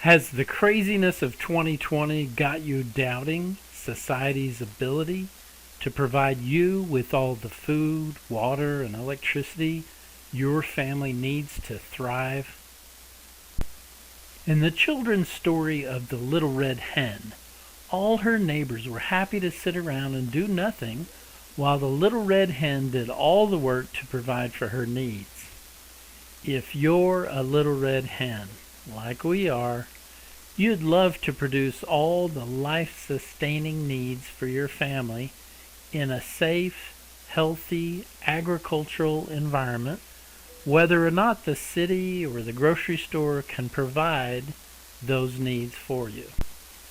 Has the craziness of 2020 got you doubting society's ability to provide you with all the food, water, and electricity your family needs to thrive? In the children's story of the Little Red Hen, all her neighbors were happy to sit around and do nothing while the Little Red Hen did all the work to provide for her needs. If you're a little red hen, like we are, you'd love to produce all the life-sustaining needs for your family in a safe, healthy, agricultural environment, whether or not the city or the grocery store can provide those needs for you.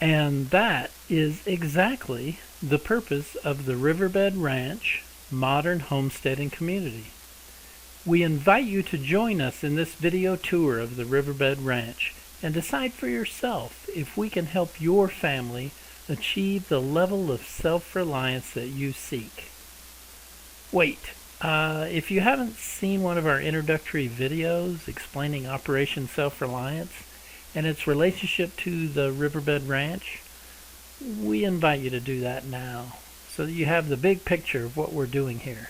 And that is exactly the purpose of the Riverbed Ranch modern homesteading community. We invite you to join us in this video tour of the Riverbed Ranch and decide for yourself if we can help your family achieve the level of self-reliance that you seek. Wait, if you haven't seen one of our introductory videos explaining Operation Self-Reliance and its relationship to the Riverbed Ranch, we invite you to do that now so that you have the big picture of what we're doing here.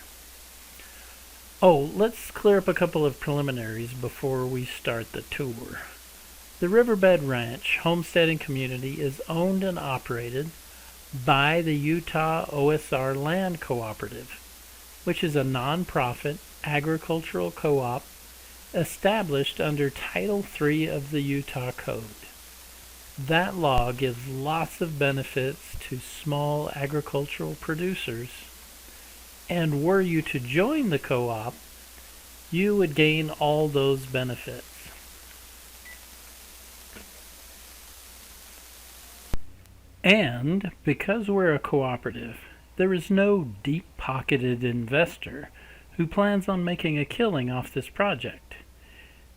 Oh, let's clear up a couple of preliminaries before we start the tour. The Riverbed Ranch homesteading community is owned and operated by the Utah OSR Land Cooperative, which is a nonprofit agricultural co-op established under Title III of the Utah Code. That law gives lots of benefits to small agricultural producers, and were you to join the co-op, you would gain all those benefits. And because we're a cooperative, there is no deep-pocketed investor who plans on making a killing off this project.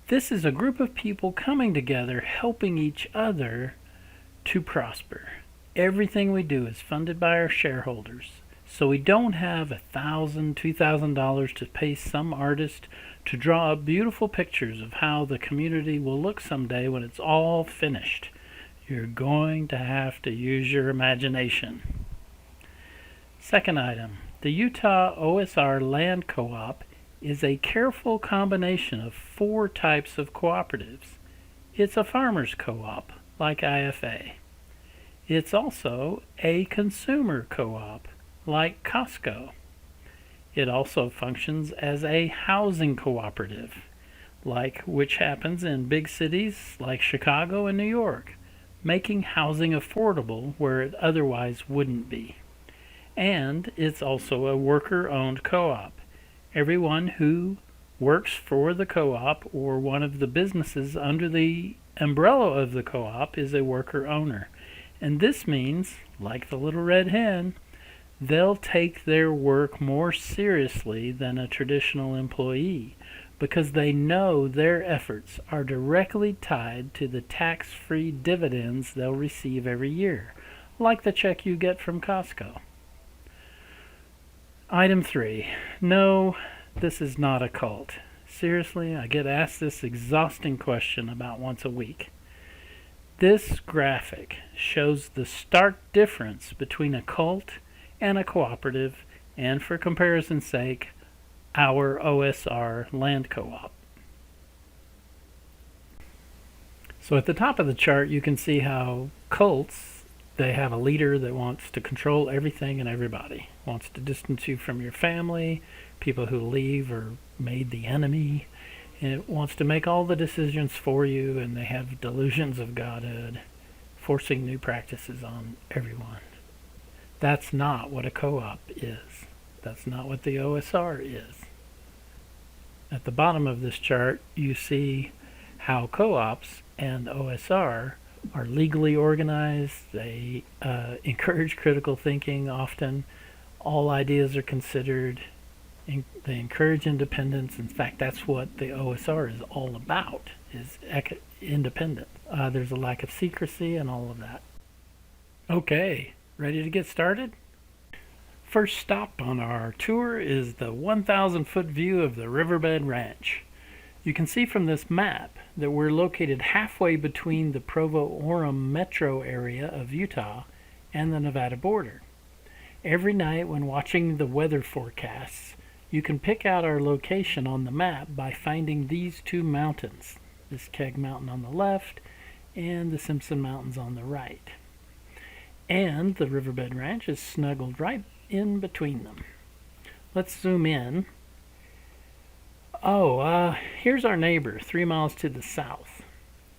This is a group of people coming together, helping each other to prosper. Everything we do is funded by our shareholders, so we don't have $1,000, $2,000 to pay some artist to draw up beautiful pictures of how the community will look someday when it's all finished. You're going to have to use your imagination. Second item, the Utah OSR Land Co-op is a careful combination of 4 types of cooperatives. It's a farmer's co-op, like IFA. It's also a consumer co-op, like Costco. It also functions as a housing cooperative, which happens in big cities like Chicago and New York, making housing affordable where it otherwise wouldn't be. And it's also a worker-owned co-op. Everyone who works for the co-op or one of the businesses under the umbrella of the co-op is a worker-owner. And this means, like the Little Red Hen, they'll take their work more seriously than a traditional employee because they know their efforts are directly tied to the tax-free dividends they'll receive every year, like the check you get from Costco. Item 3. No, this is not a cult. Seriously, I get asked this exhausting question about once a week. This graphic shows the stark difference between a cult and a cooperative, and for comparison's sake, our OSR Land Co-op. So at the top of the chart you can see how cults, they have a leader that wants to control everything and everybody, wants to distance you from your family, people who leave are made the enemy, and it wants to make all the decisions for you, and they have delusions of godhood, forcing new practices on everyone. That's not what a co-op is. That's not what the OSR is. At the bottom of this chart, you see how co-ops and OSR are legally organized. They encourage critical thinking often. All ideas are considered. They encourage independence. In fact, that's what the OSR is all about, is independent. There's a lack of secrecy and all of that. Okay, ready to get started? First stop on our tour is the 1,000-foot view of the Riverbed Ranch. You can see from this map that we're located halfway between the Provo-Orem metro area of Utah and the Nevada border. Every night when watching the weather forecasts, you can pick out our location on the map by finding these two mountains, this Keg Mountain on the left and the Simpson Mountains on the right. And the Riverbed Ranch is snuggled right in between them. Let's zoom in. Here's our neighbor 3 miles to the south.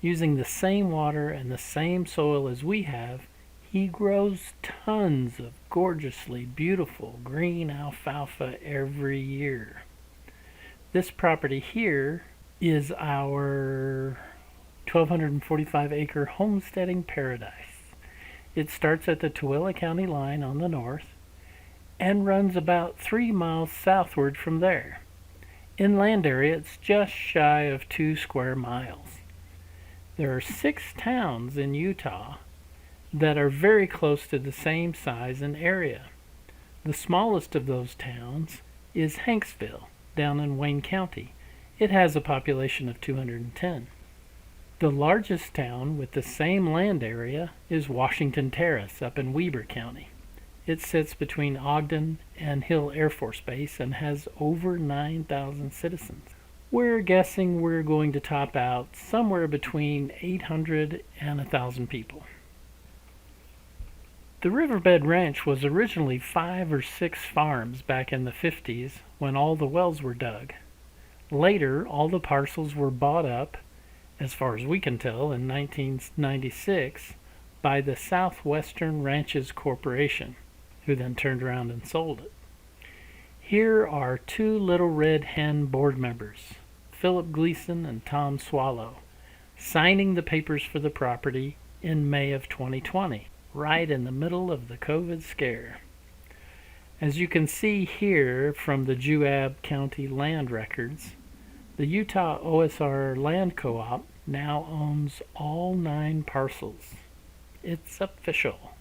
Using the same water and the same soil as we have, he grows tons of gorgeously beautiful green alfalfa every year. This property here is our 1,245 acre homesteading paradise. It starts at the Tooele County line on the north and runs about 3 miles southward from there. In land area, it's just shy of 2 square miles. There are 6 towns in Utah that are very close to the same size and area. The smallest of those towns is Hanksville, down in Wayne County. It has a population of 210. The largest town with the same land area is Washington Terrace up in Weber County. It sits between Ogden and Hill Air Force Base and has over 9,000 citizens. We're guessing we're going to top out somewhere between 800 and 1,000 people. The Riverbed Ranch was originally 5 or 6 farms back in the 50s when all the wells were dug. Later, all the parcels were bought up, as far as we can tell, in 1996 by the Southwestern Ranches Corporation, who then turned around and sold it. Here are 2 Little Red Hen board members, Philip Gleason and Tom Swallow, signing the papers for the property in May of 2020, right in the middle of the COVID scare. As you can see here from the Juab County land records, the Utah OSR Land Co-op now owns all 9 parcels. It's official.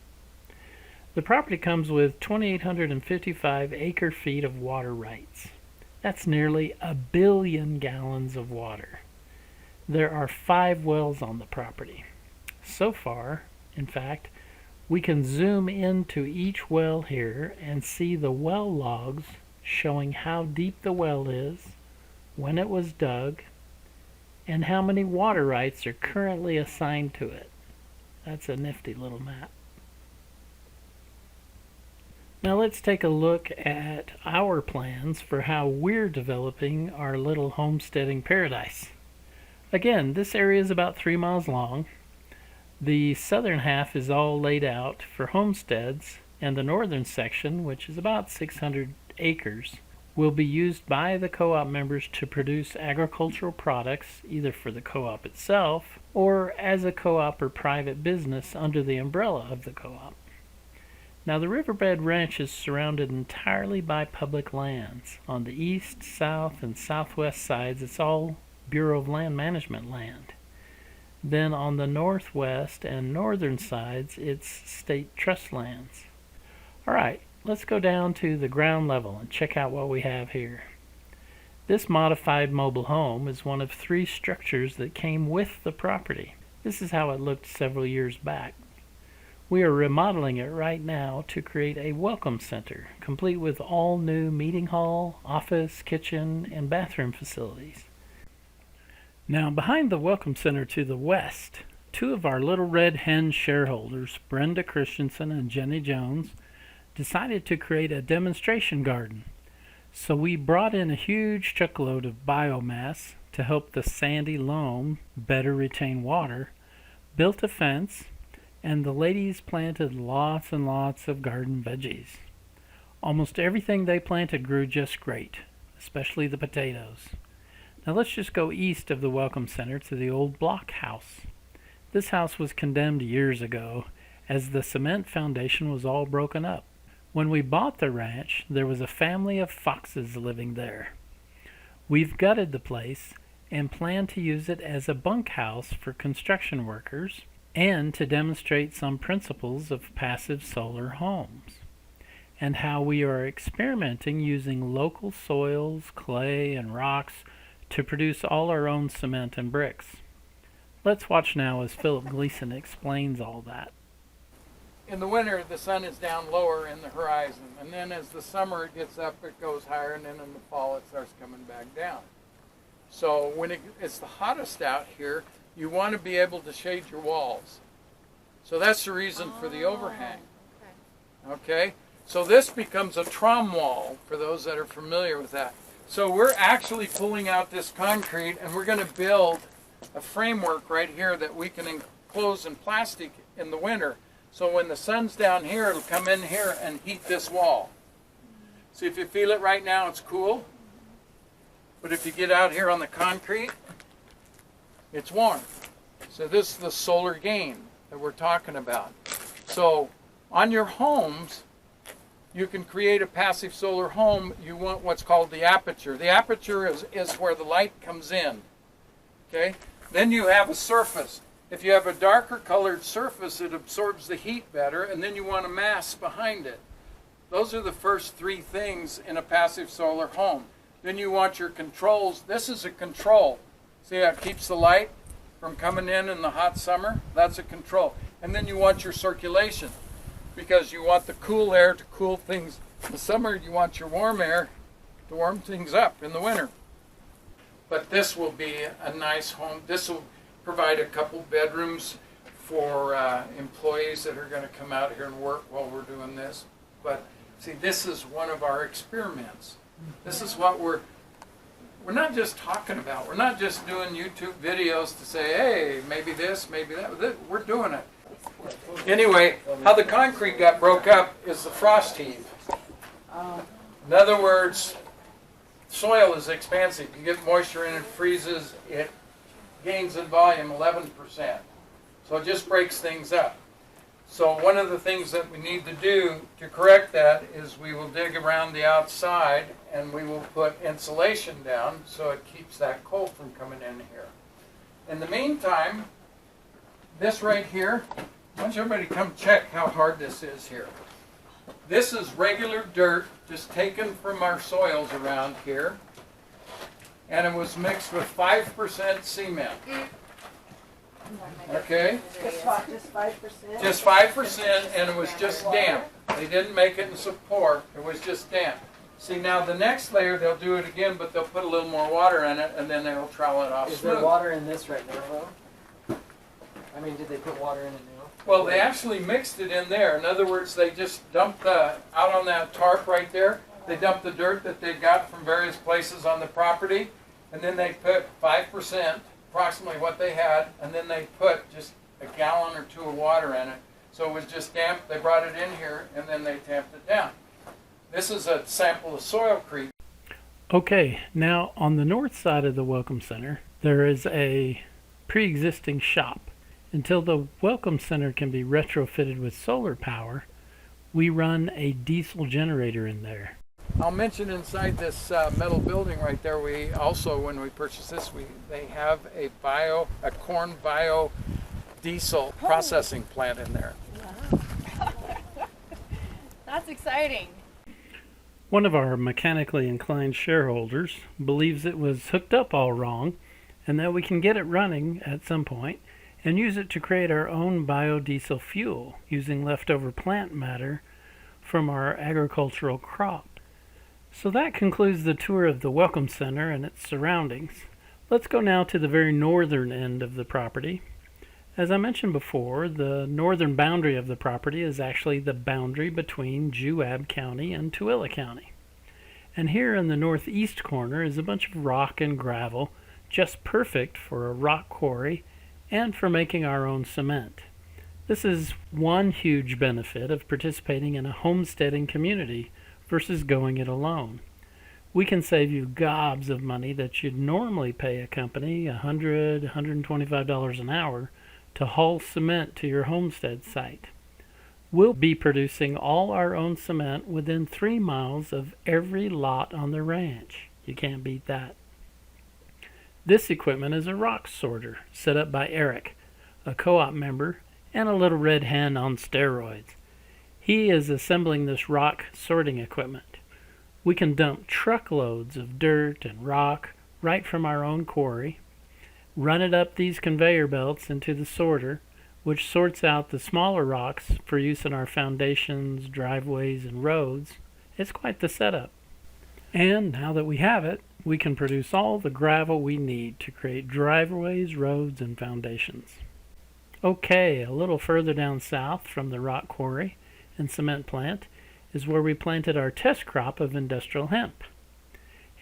The property comes with 2,855 acre-feet of water rights. That's nearly 1 billion gallons of water. There are 5 wells on the property. So far, in fact, we can zoom into each well here and see the well logs showing how deep the well is, when it was dug, and how many water rights are currently assigned to it. That's a nifty little map. Now let's take a look at our plans for how we're developing our little homesteading paradise. Again, this area is about 3 miles long. The southern half is all laid out for homesteads, and the northern section, which is about 600 acres, will be used by the co-op members to produce agricultural products either for the co-op itself or as a co-op or private business under the umbrella of the co-op. Now the Riverbed Ranch is surrounded entirely by public lands. On the east, south, and southwest sides, it's all Bureau of Land Management land. Then on the northwest and northern sides, it's state trust lands. All right, let's go down to the ground level and check out what we have here. This modified mobile home is one of 3 structures that came with the property. This is how it looked several years back. We are remodeling it right now to create a welcome center, complete with all new meeting hall, office, kitchen, and bathroom facilities. Now, behind the welcome center to the west, 2 of our Little Red Hen shareholders, Brenda Christensen and Jenny Jones, decided to create a demonstration garden. So we brought in a huge truckload of biomass to help the sandy loam better retain water, built a fence, and the ladies planted lots and lots of garden veggies. Almost everything they planted grew just great, especially the potatoes. Now let's just go east of the Welcome Center to the old block house. This house was condemned years ago as the cement foundation was all broken up. When we bought the ranch, there was a family of foxes living there. We've gutted the place and plan to use it as a bunkhouse for construction workers and to demonstrate some principles of passive solar homes and how we are experimenting using local soils, clay, and rocks to produce all our own cement and bricks. Let's watch now as Philip Gleason explains all that. In the winter, the sun is down lower in the horizon, and then as the summer gets up, it goes higher, and then in the fall, it starts coming back down. So when it's the hottest out here, you want to be able to shade your walls. So that's the reason for the overhang. Okay? So this becomes a trom wall, for those that are familiar with that. So we're actually pulling out this concrete, and we're going to build a framework right here that we can enclose in plastic in the winter. So when the sun's down here, it'll come in here and heat this wall. See, if you feel it right now, it's cool. But if you get out here on the concrete, it's warm. So this is the solar gain that we're talking about. So on your homes, you can create a passive solar home. You want what's called the aperture. The aperture is where the light comes in. Okay? Then you have a surface. If you have a darker colored surface, it absorbs the heat better, and then you want a mass behind it. Those are the first three things in a passive solar home. Then you want your controls. This is a control. See how it keeps the light from coming in the hot summer? That's a control. And then you want your circulation, because you want the cool air to cool things. In the summer, you want your warm air to warm things up in the winter. But this will be a nice home. This will provide a couple bedrooms for employees that are going to come out here and work while we're doing this. But see, this is one of our experiments. This is what we're not just talking about. We're not just doing YouTube videos to say, hey, maybe this, maybe that. We're doing it. Anyway, how the concrete got broke up is the frost heave. In other words, soil is expansive. You get moisture in, it freezes, it gains in volume 11%. So it just breaks things up. So one of the things that we need to do to correct that is we will dig around the outside and we will put insulation down so it keeps that cold from coming in here. In the meantime, this right here, I want everybody to come check how hard this is here. This is regular dirt just taken from our soils around here, and it was mixed with 5% cement. Okay? Just 5%? Just 5%, and it was just damp. They didn't make it in support, it was just damp. See, now the next layer, they'll do it again, but they'll put a little more water in it, and then they'll trowel it off Is smooth. there water in this right now, though? I mean, did they put water in it now? Well, they actually mixed it in there. In other words, they just dumped out on that tarp right there, they dumped the dirt that they got from various places on the property, and then they put 5%, approximately what they had, and then they put just a gallon or two of water in it. So it was just damp. They brought it in here, and then they tamped it down. This is a sample of soil creep. Okay, now on the north side of the Welcome Center, there is a pre-existing shop. Until the Welcome Center can be retrofitted with solar power, we run a diesel generator in there. I'll mention inside this metal building right there, we also, when we purchased this, they have a corn biodiesel processing plant in there. Wow. That's exciting. One of our mechanically inclined shareholders believes it was hooked up all wrong and that we can get it running at some point and use it to create our own biodiesel fuel using leftover plant matter from our agricultural crop. So that concludes the tour of the Welcome Center and its surroundings. Let's go now to the very northern end of the property. As I mentioned before, the northern boundary of the property is actually the boundary between Juab County and Tooele County. And here in the northeast corner is a bunch of rock and gravel, just perfect for a rock quarry and for making our own cement. This is one huge benefit of participating in a homesteading community versus going it alone. We can save you gobs of money that you'd normally pay a company $100, $125 an hour to haul cement to your homestead site. We'll be producing all our own cement within 3 miles of every lot on the ranch. You can't beat that. This equipment is a rock sorter set up by Eric, a co-op member and a little red hen on steroids. He is assembling this rock sorting equipment. We can dump truckloads of dirt and rock right from our own quarry, run it up these conveyor belts into the sorter, which sorts out the smaller rocks for use in our foundations, driveways, and roads. It's quite the setup. And now that we have it, we can produce all the gravel we need to create driveways, roads, and foundations. Okay, a little further down south from the rock quarry and cement plant is where we planted our test crop of industrial hemp.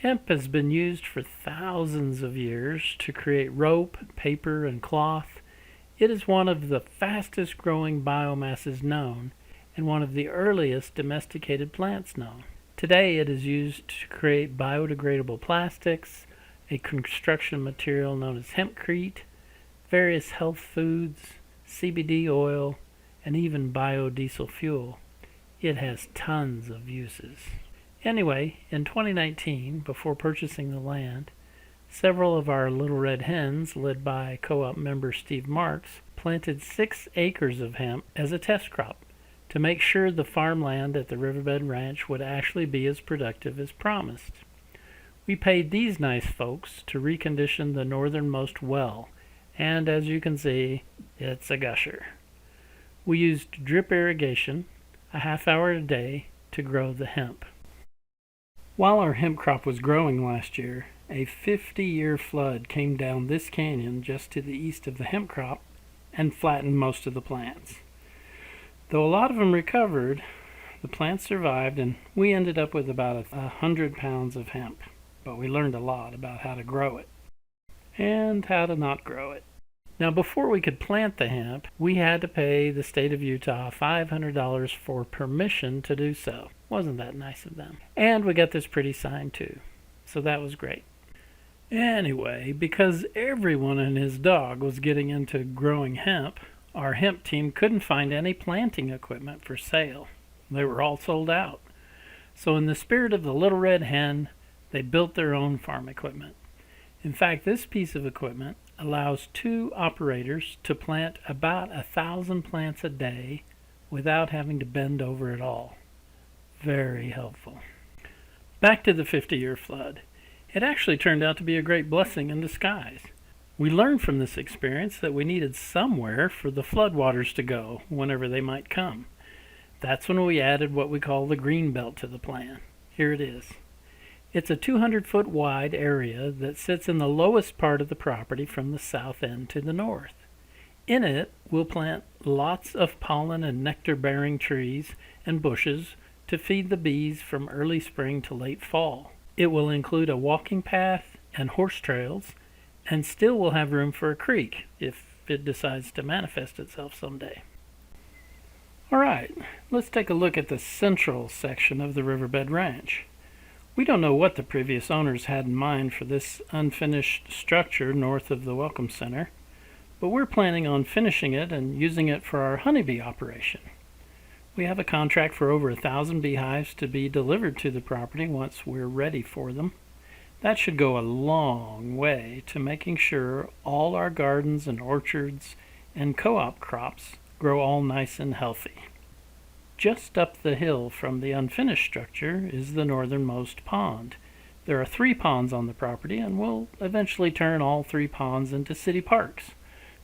Hemp has been used for thousands of years to create rope, paper, and cloth. It is one of the fastest growing biomasses known and one of the earliest domesticated plants known. Today it is used to create biodegradable plastics, a construction material known as hempcrete, various health foods, CBD oil, and even biodiesel fuel. It has tons of uses. Anyway, in 2019, before purchasing the land, several of our Little Red Hens, led by co-op member Steve Marks, planted 6 acres of hemp as a test crop to make sure the farmland at the Riverbed Ranch would actually be as productive as promised. We paid these nice folks to recondition the northernmost well, and as you can see, it's a gusher. We used drip irrigation, a half hour a day, to grow the hemp. While our hemp crop was growing last year, a 50-year flood came down this canyon just to the east of the hemp crop and flattened most of the plants. Though a lot of them recovered, the plants survived and we ended up with about 100 pounds of hemp. But we learned a lot about how to grow it and how to not grow it. Now, before we could plant the hemp, we had to pay the state of Utah $500 for permission to do so. Wasn't that nice of them? And we got this pretty sign too. So that was great. Anyway, because everyone and his dog was getting into growing hemp, our hemp team couldn't find any planting equipment for sale. They were all sold out. So in the spirit of the Little Red Hen, they built their own farm equipment. In fact, this piece of equipment allows 2 operators to plant about 1,000 plants a day without having to bend over at all. Very helpful. Back to the 50-year flood. It actually turned out to be a great blessing in disguise. We learned from this experience that we needed somewhere for the floodwaters to go whenever they might come. That's when we added what we call the green belt to the plan. Here it is. It's a 200-foot wide area that sits in the lowest part of the property from the south end to the north. In it, we'll plant lots of pollen and nectar-bearing trees and bushes to feed the bees from early spring to late fall. It will include a walking path and horse trails, and still will have room for a creek if it decides to manifest itself someday. All right, let's take a look at the central section of the Riverbed Ranch. We don't know what the previous owners had in mind for this unfinished structure north of the Welcome Center, but we're planning on finishing it and using it for our honeybee operation. We have a contract for over 1,000 beehives to be delivered to the property once we're ready for them. That should go a long way to making sure all our gardens and orchards and co-op crops grow all nice and healthy. Just up the hill from the unfinished structure is the northernmost pond. There are 3 ponds on the property, and we'll eventually turn all 3 ponds into city parks,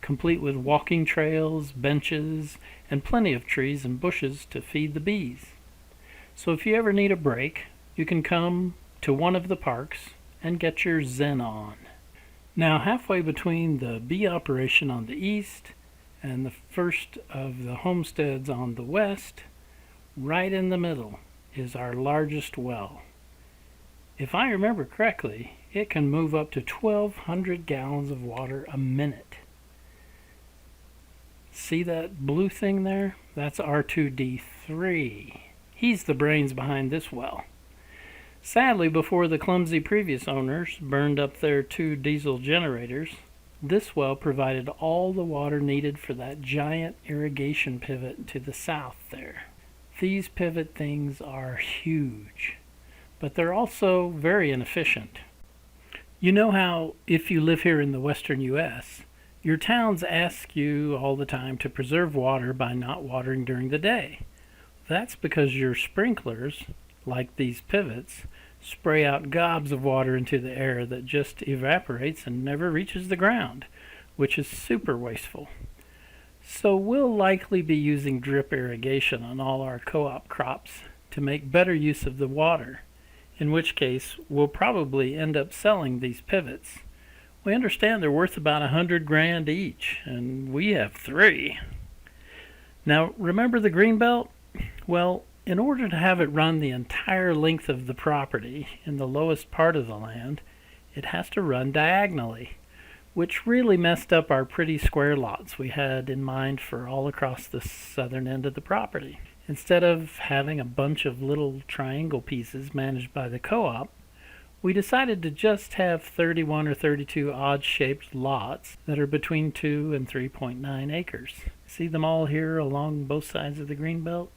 complete with walking trails, benches, and plenty of trees and bushes to feed the bees. So if you ever need a break, you can come to one of the parks and get your zen on. Now, halfway between the bee operation on the east and the first of the homesteads on the west, right in the middle is our largest well. If I remember correctly, it can move up to 1,200 gallons of water a minute. See that blue thing there? That's R2D3. He's the brains behind this well. Sadly, before the clumsy previous owners burned up their 2 diesel generators, this well provided all the water needed for that giant irrigation pivot to the south there. These pivot things are huge, but they're also very inefficient. You know how, if you live here in the western U.S., your towns ask you all the time to preserve water by not watering during the day. That's because your sprinklers, like these pivots, spray out gobs of water into the air that just evaporates and never reaches the ground, which is super wasteful. So we'll likely be using drip irrigation on all our co-op crops to make better use of the water, in which case we'll probably end up selling these pivots. We understand they're worth about $100,000 each, and we have 3. Now, remember the greenbelt? Well, in order to have it run the entire length of the property in the lowest part of the land, it has to run diagonally, which really messed up our pretty square lots we had in mind for all across the southern end of the property. Instead of having a bunch of little triangle pieces managed by the co-op, we decided to just have 31 or 32 odd-shaped lots that are between 2 and 3.9 acres. See them all here along both sides of the greenbelt?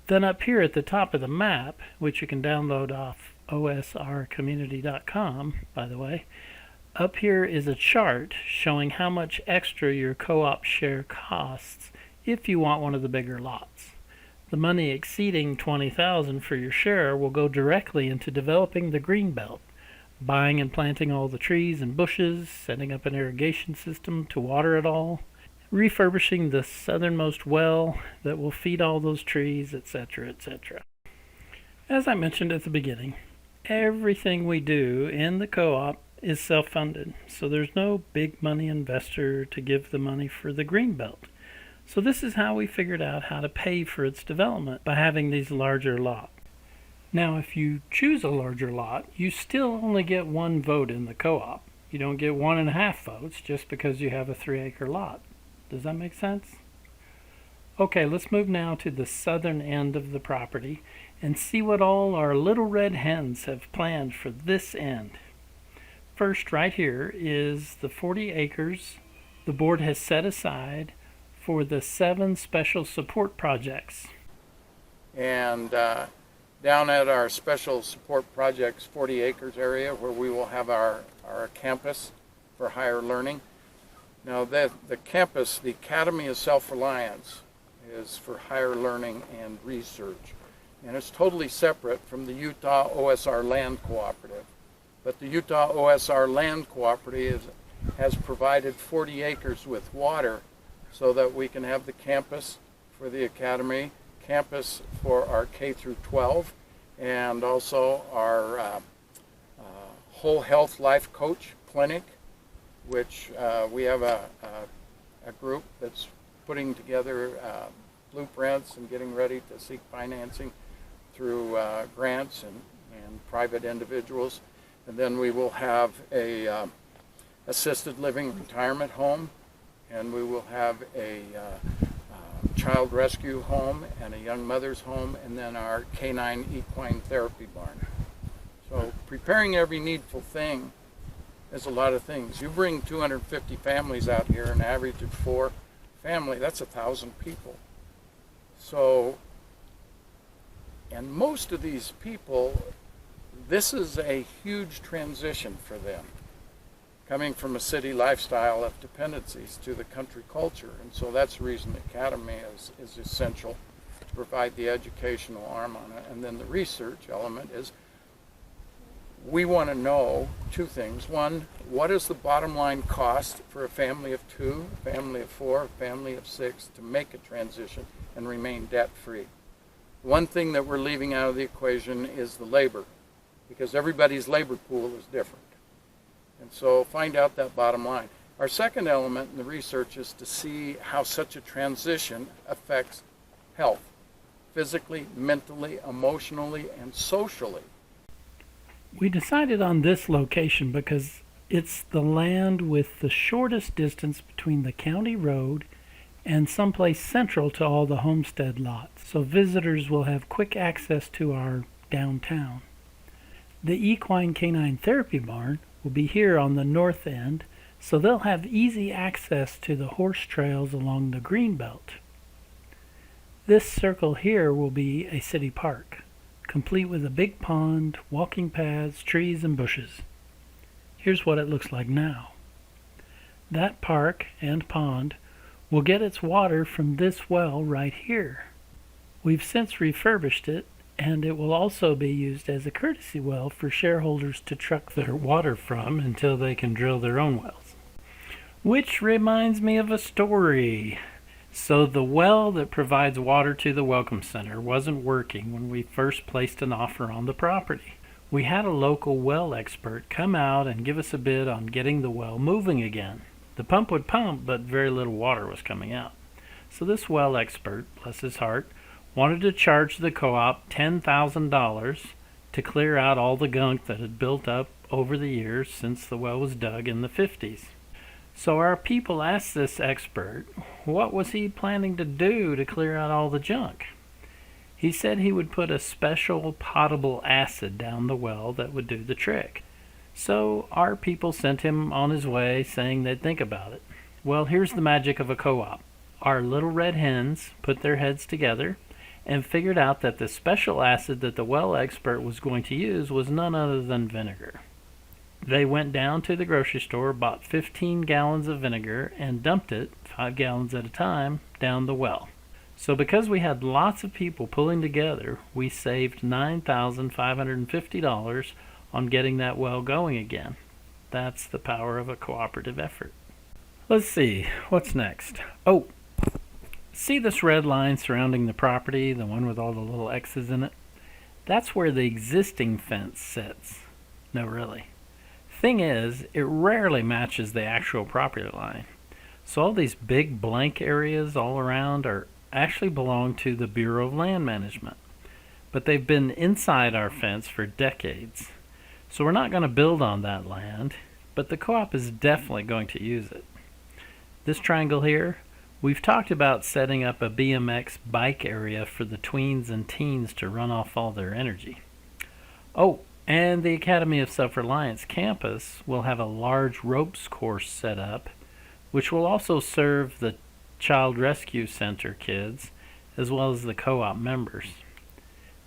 Then up here at the top of the map, which you can download off osrcommunity.com, by the way, up here is a chart showing how much extra your co-op share costs if you want one of the bigger lots. The money exceeding $20,000 for your share will go directly into developing the greenbelt, buying and planting all the trees and bushes, setting up an irrigation system to water it all, refurbishing the southernmost well that will feed all those trees, etc., etc. As I mentioned at the beginning, everything we do in the co-op is self-funded, so there's no big money investor to give the money for the greenbelt. So this is how we figured out how to pay for its development, by having these larger lots. Now, if you choose a larger lot, you still only get 1 vote in the co-op. You don't get 1.5 votes just because you have a 3-acre lot. Does that make sense? Okay, let's move now to the southern end of the property and see what all our little red hens have planned for this end. First, right here is the 40 acres the board has set aside for the 7 special support projects. And down at our special support projects 40 acres area where we will have our campus for higher learning. Now the campus, the Academy of Self-Reliance, is for higher learning and research. And it's totally separate from the Utah OSR Land Cooperative. But the Utah OSR Land Cooperative has provided 40 acres with water so that we can have the campus for the Academy, campus for our K through 12, and also our whole health life coach clinic, which we have a group that's putting together blueprints and getting ready to seek financing through grants and private individuals. And then we will have a assisted living retirement home, and we will have a child rescue home and a young mother's home, and then our canine equine therapy barn. So preparing every needful thing is a lot of things. You bring 250 families out here, an average of 4 family, that's 1,000 people. So, and most of these people, this is a huge transition for them, coming from a city lifestyle of dependencies to the country culture. And so that's the reason the Academy is essential to provide the educational arm on it. And then the research element is we want to know 2 things. One, what is the bottom line cost for a family of 2, a family of 4, a family of 6 to make a transition and remain debt-free? One thing that we're leaving out of the equation is the labor, because everybody's labor pool is different. And so find out that bottom line. Our second element in the research is to see how such a transition affects health, physically, mentally, emotionally, and socially. We decided on this location because it's the land with the shortest distance between the county road and someplace central to all the homestead lots, so visitors will have quick access to our downtown. The equine canine therapy barn will be here on the north end, so they'll have easy access to the horse trails along the greenbelt. This circle here will be a city park, complete with a big pond, walking paths, trees, and bushes. Here's what it looks like now. That park and pond will get its water from this well right here. We've since refurbished it and it will also be used as a courtesy well for shareholders to truck their water from until they can drill their own wells. Which reminds me of a story. So the well that provides water to the Welcome Center wasn't working when we first placed an offer on the property. We had a local well expert come out and give us a bid on getting the well moving again. The pump would pump, but very little water was coming out. So this well expert, bless his heart, wanted to charge the co-op $10,000 to clear out all the gunk that had built up over the years since the well was dug in the 50s. So our people asked this expert what was he planning to do to clear out all the junk. He said he would put a special potable acid down the well that would do the trick. So our people sent him on his way saying they'd think about it. Well, here's the magic of a co-op. Our little red hens put their heads together and figured out that the special acid that the well expert was going to use was none other than vinegar. They went down to the grocery store, bought 15 gallons of vinegar, and dumped it, 5 gallons at a time, down the well. So because we had lots of people pulling together, we saved $9,550 on getting that well going again. That's the power of a cooperative effort. Let's see, what's next? Oh, see this red line surrounding the property, the one with all the little X's in it? That's where the existing fence sits. No, really. Thing is, it rarely matches the actual property line. So all these big blank areas all around actually belong to the Bureau of Land Management. But they've been inside our fence for decades. So we're not going to build on that land, but the co-op is definitely going to use it. This triangle here, we've talked about setting up a BMX bike area for the tweens and teens to run off all their energy. Oh, and the Academy of Self-Reliance campus will have a large ropes course set up, which will also serve the Child Rescue Center kids, as well as the co-op members.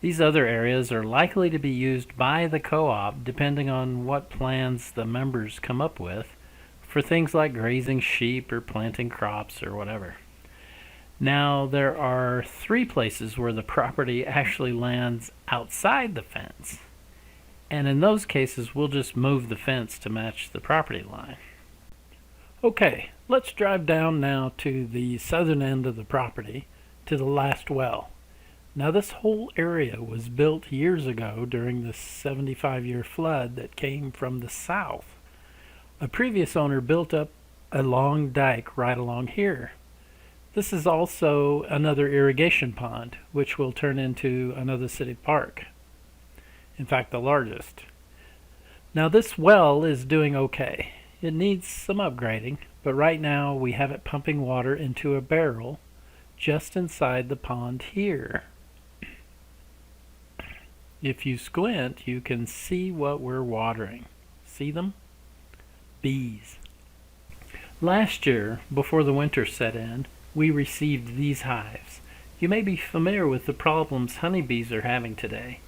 These other areas are likely to be used by the co-op depending on what plans the members come up with for things like grazing sheep or planting crops or whatever. Now, there are 3 places where the property actually lands outside the fence. And in those cases, we'll just move the fence to match the property line. Okay, let's drive down now to the southern end of the property, to the last well. Now this whole area was built years ago during the 75-year flood that came from the south. A previous owner built up a long dike right along here. This is also another irrigation pond, which will turn into another city park. In fact, the largest. Now this well is doing okay. It needs some upgrading, but right now we have it pumping water into a barrel just inside the pond here. If you squint, you can see what we're watering. See them? Bees. Last year, before the winter set in, we received these hives. You may be familiar with the problems honeybees are having today.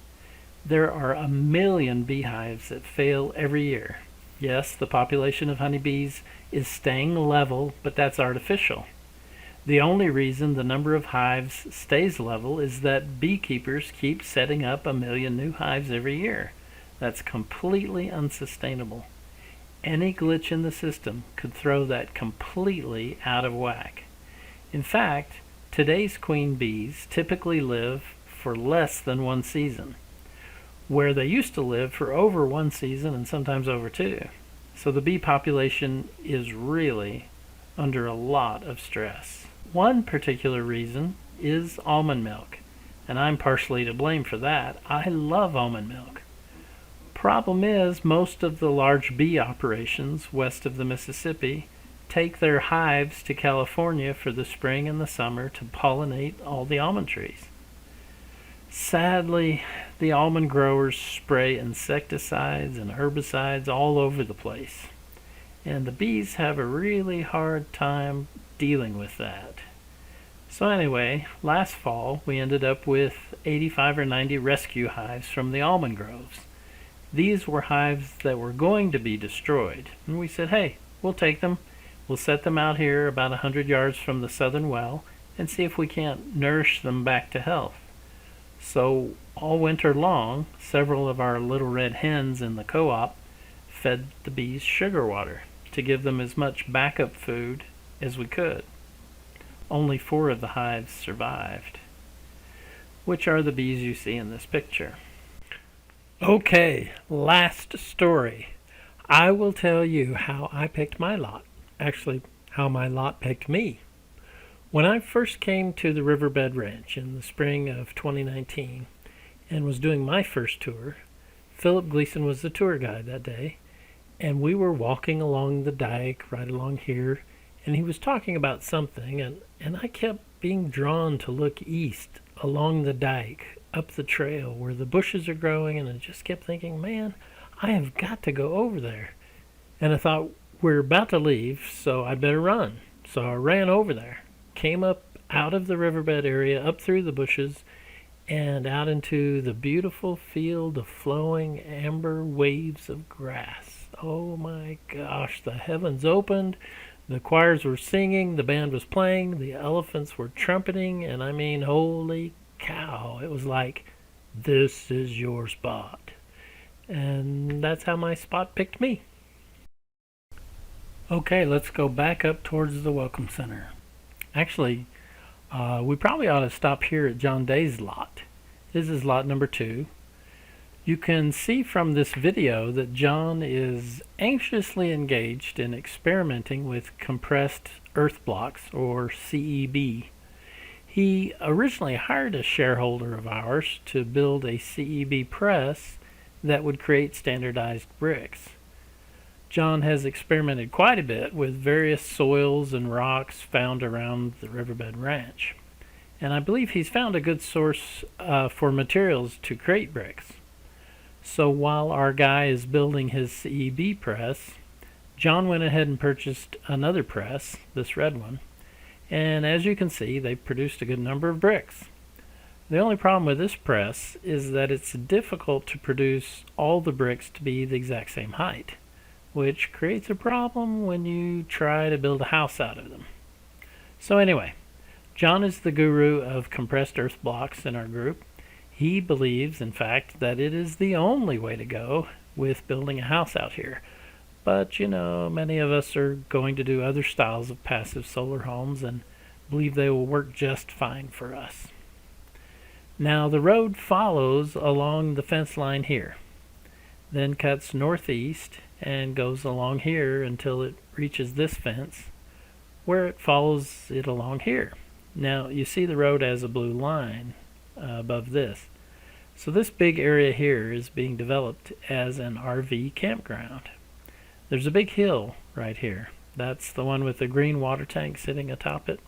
There are 1 million beehives that fail every year. Yes, the population of honeybees is staying level, but that's artificial. The only reason the number of hives stays level is that beekeepers keep setting up 1 million new hives every year. That's completely unsustainable. Any glitch in the system could throw that completely out of whack. In fact, today's queen bees typically live for less than 1 season, where they used to live for over 1 season and sometimes over 2. So the bee population is really under a lot of stress. One particular reason is almond milk, and I'm partially to blame for that. I love almond milk. Problem is, most of the large bee operations west of the Mississippi take their hives to California for the spring and the summer to pollinate all the almond trees. Sadly, the almond growers spray insecticides and herbicides all over the place, and the bees have a really hard time dealing with that. So anyway, last fall we ended up with 85 or 90 rescue hives from the almond groves. These were hives that were going to be destroyed, and we said, hey, we'll take them. We'll set them out here about 100 yards from the southern well and see if we can't nourish them back to health. So All winter long, several of our little red hens in the co-op fed the bees sugar water to give them as much backup food as we could. Only 4 of the hives survived, which are the bees you see in this picture. Okay, last story. I will tell you how I picked my lot. Actually, how my lot picked me. When I first came to the Riverbed Ranch in the spring of 2019 and was doing my first tour, Philip Gleason was the tour guide that day, and we were walking along the dike right along here, and he was talking about something, and I kept being drawn to look east along the dike, up the trail where the bushes are growing, and I just kept thinking, man, I have got to go over there. And I thought, we're about to leave, so I better run. So I ran over there, came up out of the riverbed area, up through the bushes, and out into the beautiful field of flowing amber waves of grass. Oh my gosh, the heavens opened, the choirs were singing, the band was playing, the elephants were trumpeting, and I mean, holy cow, it was like, this is your spot. And that's how my spot picked me. Okay, let's go back up towards the Welcome Center. Actually, we probably ought to stop here at John Day's lot. This is lot number 2. You can see from this video that John is anxiously engaged in experimenting with compressed earth blocks, or CEB. He originally hired a shareholder of ours to build a CEB press that would create standardized bricks. John has experimented quite a bit with various soils and rocks found around the Riverbed Ranch, and I believe he's found a good source for materials to create bricks. So while our guy is building his CEB press, John went ahead and purchased another press, this red one, and as you can see, they produced a good number of bricks. The only problem with this press is that it's difficult to produce all the bricks to be the exact same height, which creates a problem when you try to build a house out of them. So anyway, John is the guru of compressed earth blocks in our group. He believes, in fact, that it is the only way to go with building a house out here. But, you know, many of us are going to do other styles of passive solar homes and believe they will work just fine for us. Now, the road follows along the fence line here, then cuts northeast and goes along here until it reaches this fence, where it follows it along here. Now, you see the road as a blue line above this. So this big area here is being developed as an RV campground. There's a big hill right here. That's the one with the green water tank sitting atop it.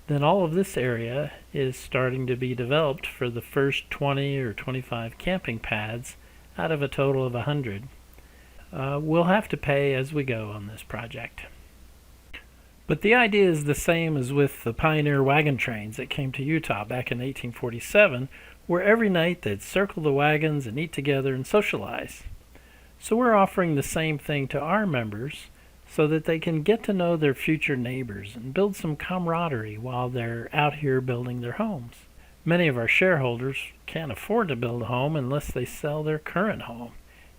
Then all of this area is starting to be developed for the first 20 or 25 camping pads out of a total of 100. We'll have to pay as we go on this project. But the idea is the same as with the pioneer wagon trains that came to Utah back in 1847, where every night they'd circle the wagons and eat together and socialize. So we're offering the same thing to our members so that they can get to know their future neighbors and build some camaraderie while they're out here building their homes. Many of our shareholders can't afford to build a home unless they sell their current home,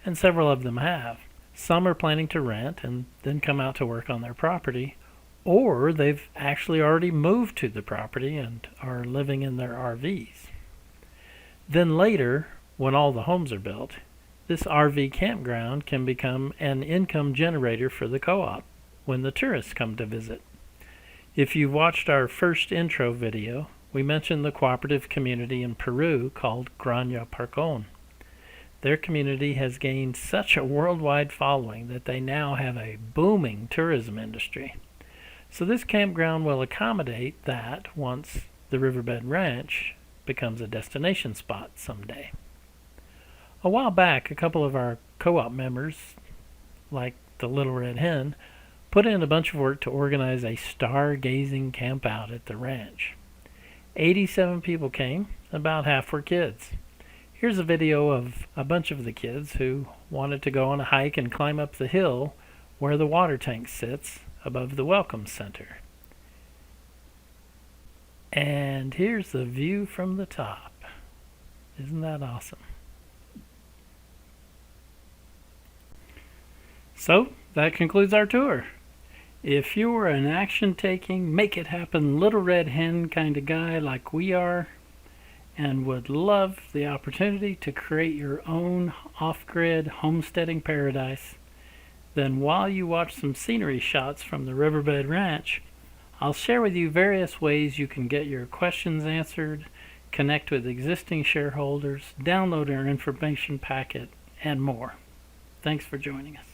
and several of them have. Some are planning to rent and then come out to work on their property, or they've actually already moved to the property and are living in their RVs. Then later, when all the homes are built, this RV campground can become an income generator for the co-op when the tourists come to visit. If you've watched our first intro video, we mentioned the cooperative community in Peru called Granja Parcon. Their community has gained such a worldwide following that they now have a booming tourism industry. So this campground will accommodate that once the Riverbed Ranch becomes a destination spot someday. A while back, a couple of our co-op members, like the Little Red Hen, put in a bunch of work to organize a stargazing camp out at the ranch. 87 people came, about half were kids. Here's a video of a bunch of the kids who wanted to go on a hike and climb up the hill where the water tank sits above the Welcome Center. And here's the view from the top. Isn't that awesome? So, that concludes our tour. If you were an action-taking, make-it-happen little red hen kind of guy like we are, and would love the opportunity to create your own off-grid homesteading paradise, then while you watch some scenery shots from the Riverbed Ranch, I'll share with you various ways you can get your questions answered, connect with existing shareholders, download our information packet, and more. Thanks for joining us.